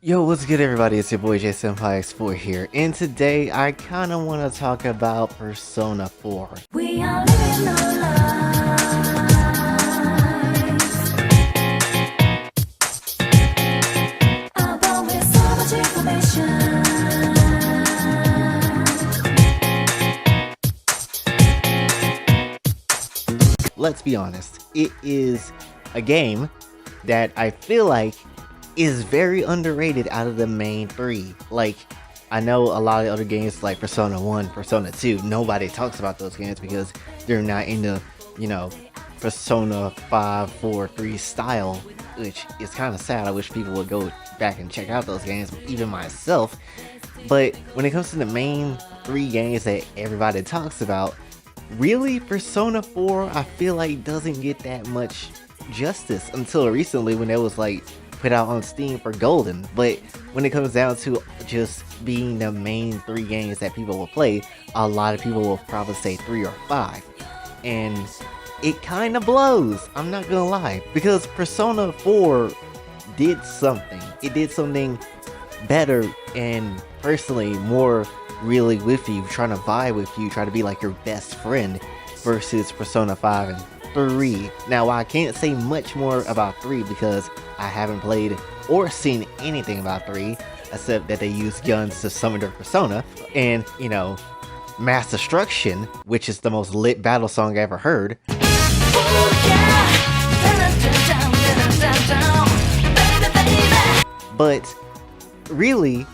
Yo, what's good everybody? It's your boy JSenpai4 here, and today I kinda wanna talk about Persona 4. We are living our lives. Although with so much information. Let's be honest, it is a game that I feel like is very underrated out of the main three. Like, I know a lot of other games like Persona 1, Persona 2, nobody talks about those games because they're not in the, Persona 5, 4, 3 style, which is kind of sad. I wish people would go back and check out those games, even myself. But when it comes to the main three games that everybody talks about, really, Persona 4, I feel like doesn't get that much justice until recently when it was like put out on Steam for Golden. But when it comes down to just being the main three games that people will play, a lot of people will probably say 3 or 5. And it kind of blows, I'm not gonna lie, because Persona 4 did something. It did something better and personally more really with you, trying to vibe with you, try to be like your best friend, versus Persona 5 and 3. Now, I can't say much more about 3 because I haven't played or seen anything about 3, except that they use guns to summon their persona, and, Mass Destruction, which is the most lit battle song I ever heard. But, really,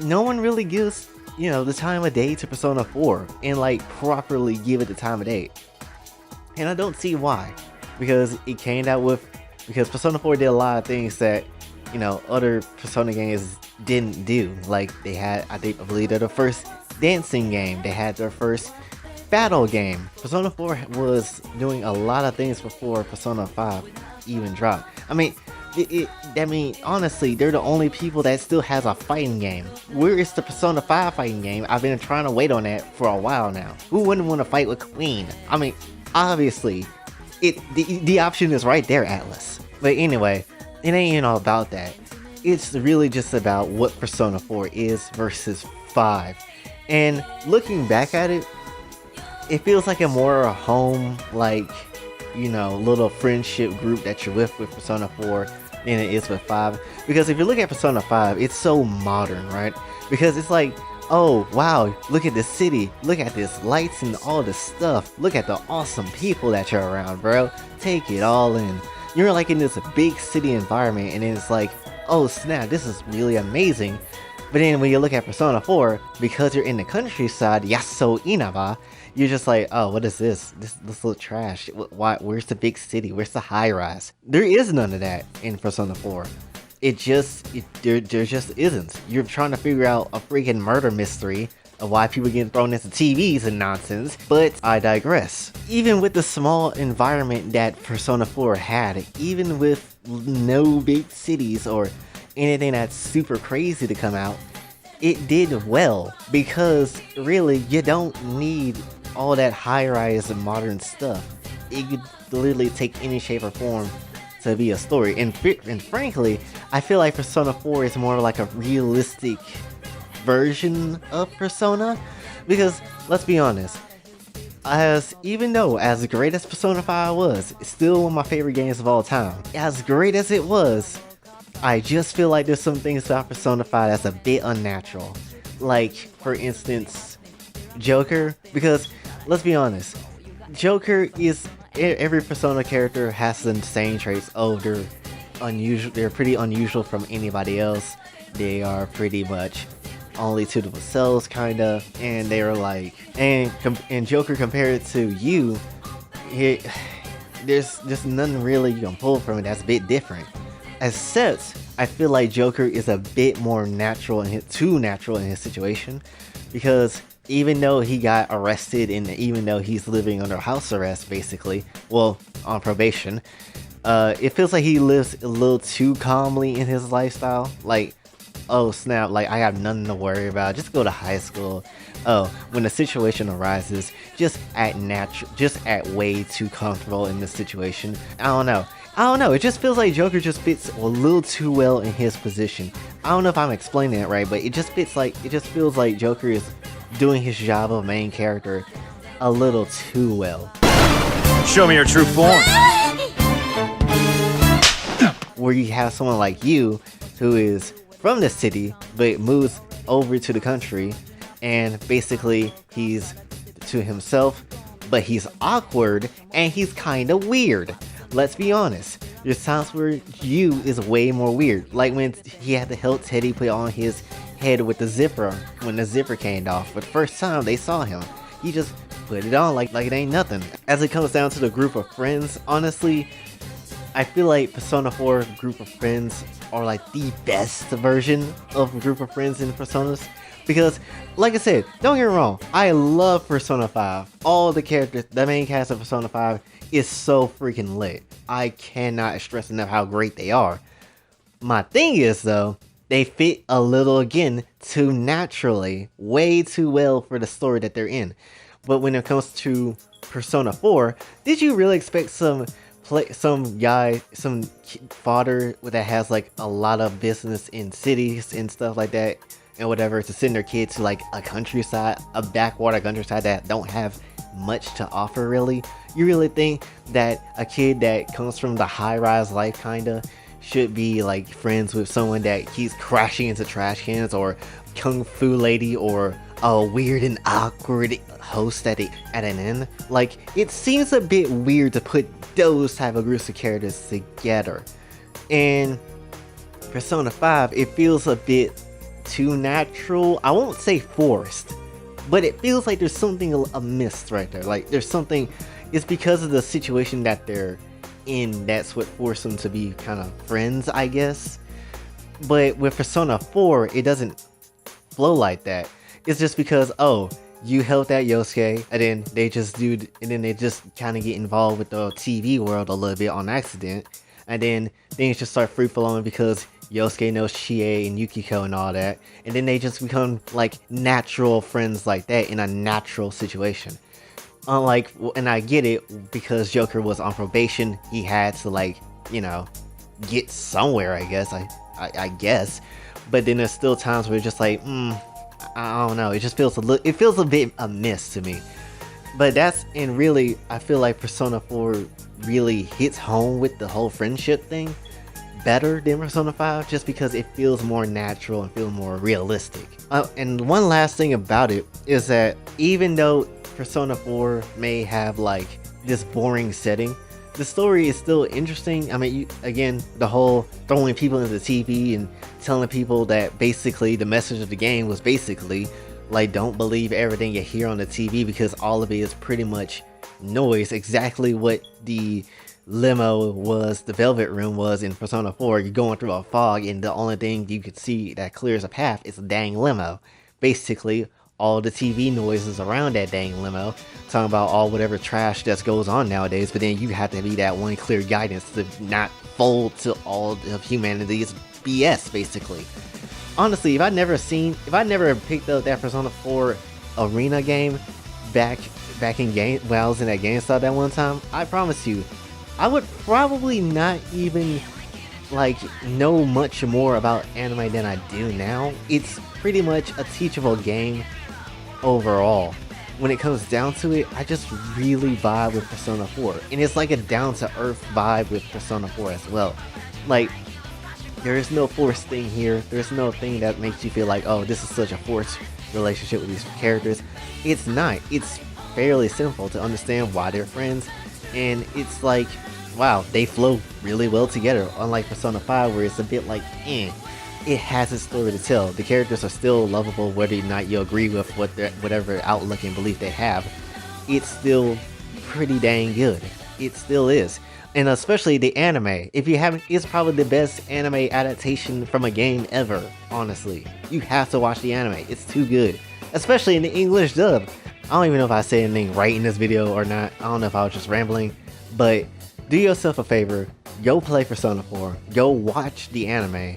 no one really gives the time of day to Persona 4 and like properly give it the time of day. And I don't see why, because it came out with, because Persona 4 did a lot of things that, other Persona games didn't do. Like they had, I believe they're the first dancing game, they had their first battle game. Persona 4 was doing a lot of things before Persona 5 even dropped. I mean, honestly, they're the only people that still has a fighting game. Where is the Persona 5 fighting game? I've been trying to wait on that for a while now. Who wouldn't want to fight with Queen? I mean, obviously, the option is right there, Atlus. But anyway, it ain't even all about that. It's really just about what Persona 4 is versus 5. And looking back at it, it feels like a more home, like, little friendship group that you're with Persona 4 than it is with 5. Because if you look at Persona 5, it's so modern, right? Because it's like, oh wow, look at this city, look at this lights and all this stuff, look at the awesome people that you're around, bro. Take it all in. You're like in this big city environment, and it's like, oh snap, this is really amazing. But then when you look at Persona 4, because you're in the countryside, Yaso Inaba, you're just like, oh, what is this? This little trash. Why? Where's the big city? Where's the high rise? There is none of that in Persona 4. There just isn't. You're trying to figure out a freaking murder mystery of why people getting thrown into TVs and nonsense, but I digress. Even with the small environment that Persona 4 had, even with no big cities or anything that's super crazy to come out, it did well, because really you don't need all that high-rise and modern stuff. It could literally take any shape or form to be a story, and frankly, I feel like Persona 4 is more like a realistic version of Persona, because let's be honest, even though as great as Persona 5 was, it's still one of my favorite games of all time. As great as it was, I just feel like there's some things about Persona 5 that's a bit unnatural. Like, for instance, Joker, because let's be honest, Joker is, every Persona character has the same traits. Oh, they're unusual, they're pretty unusual from anybody else. They are pretty much only to themselves, kinda, and they're like, and Joker compared to you, there's just nothing really you can pull from it that's a bit different. Except, I feel like Joker is a bit more natural too natural in his situation, because even though he got arrested and even though he's living under house arrest, basically, well, on probation, it feels like he lives a little too calmly in his lifestyle. Like, oh snap, like I have nothing to worry about, just go to high school. Oh, when a situation arises, just act way too comfortable in this situation. I don't know, it just feels like Joker just fits a little too well in his position. I don't know if I'm explaining it right, but it just feels like Joker is doing his job of main character a little too well. Show me your true form. Where you have someone like you who is from the city but moves over to the country, and basically he's to himself, but he's awkward and he's kind of weird. Let's be honest. There's times where you is way more weird. Like when he had to help Teddy put on his head with the zipper when the zipper came off. For the first time they saw him, he just put it on like it ain't nothing. As it comes down to the group of friends, honestly, I feel like Persona 4 group of friends are like the best version of group of friends in Personas. Because, like I said, don't get me wrong, I love Persona 5. All the characters, the main cast of Persona 5 is so freaking lit. I cannot stress enough how great they are. My thing is though, they fit a little again too naturally, way too well for the story that they're in. But when it comes to Persona 4, did you really expect some father that has like a lot of business in cities and stuff like that and whatever to send their kid to like a countryside, a backwater countryside that don't have much to offer really? You really think that a kid that comes from the high-rise life kinda should be like friends with someone that keeps crashing into trash cans, or kung fu lady, or a weird and awkward host at an inn? Like, it seems a bit weird to put those type of groups of characters together. And Persona 5, it feels a bit too natural. I won't say forced, but it feels like there's something amiss right there. Like there's something, it's because of the situation that they're in that's what forced them to be kind of friends, I guess. But with Persona 4, it doesn't flow like that. It's just because, oh, you helped out Yosuke, and then they just kind of get involved with the TV world a little bit on accident, and then things just start free flowing because Yosuke knows Chie and Yukiko and all that, and then they just become like natural friends like that in a natural situation. Unlike, and I get it, because Joker was on probation, he had to like, you know, get somewhere, I guess. I guess, but then there's still times where it's just like, I don't know. It just feels it feels a bit amiss to me. But and really, I feel like Persona 4 really hits home with the whole friendship thing better than Persona 5, just because it feels more natural and feels more realistic. And one last thing about it is that even though Persona 4 may have like this boring setting, the story is still interesting. I mean, again, the whole throwing people into the TV and telling people that basically the message of the game was basically like, don't believe everything you hear on the TV because all of it is pretty much noise. Exactly what the limo was, the Velvet Room was in Persona 4. You're going through a fog and the only thing you could see that clears a path is a dang limo. Basically, all the TV noises around that dang limo, talking about all whatever trash that goes on nowadays, but then you have to be that one clear guidance to not fold to all of humanity's BS, basically. Honestly, if I never picked up that Persona 4 arena game back in when I was in that GameStop that one time, I promise you, I would probably not even like know much more about anime than I do now. It's pretty much a teachable game overall. When it comes down to it, I just really vibe with Persona 4, and it's like a down-to-earth vibe with Persona 4 as well. Like, there is no forced thing here. There's no thing that makes you feel like, oh, this is such a forced relationship with these characters. It's not. It's fairly simple to understand why they're friends, and it's like, wow, they flow really well together, unlike Persona 5 where it's a bit like, it has a story to tell. The characters are still lovable whether or not you agree with whatever outlook and belief they have. It's still pretty dang good. It still is. And especially the anime. If you haven't, it's probably the best anime adaptation from a game ever, honestly. You have to watch the anime. It's too good. Especially in the English dub. I don't even know if I said anything right in this video or not. I don't know if I was just rambling. But do yourself a favor. Go play Persona 4. Go watch the anime.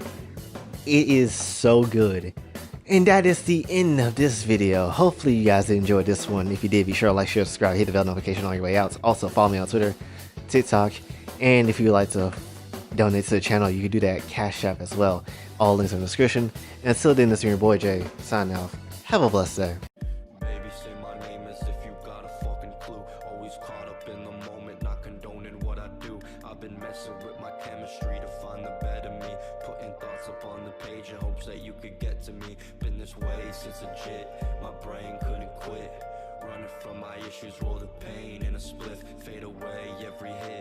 It is so good. And that is the end of this video. Hopefully you guys enjoyed this one. If you did, be sure to like, share, subscribe, hit the bell notification on your way out. Also follow me on Twitter, TikTok, and if you would like to donate to the channel, you can do that at Cash App as well. All links in the description. And until then, this is your boy Jay, signing off. Have a blessed day. Baby, say my name as if you got a fucking clue. Always caught up in the moment, not condoning what I do. I've been messing with my chemistry to find the better me. Putting thoughts up on the page in hopes that you could get to me. Been this way since legit, my brain couldn't quit. Running from my issues, roll the pain in a spliff. Fade away every hit.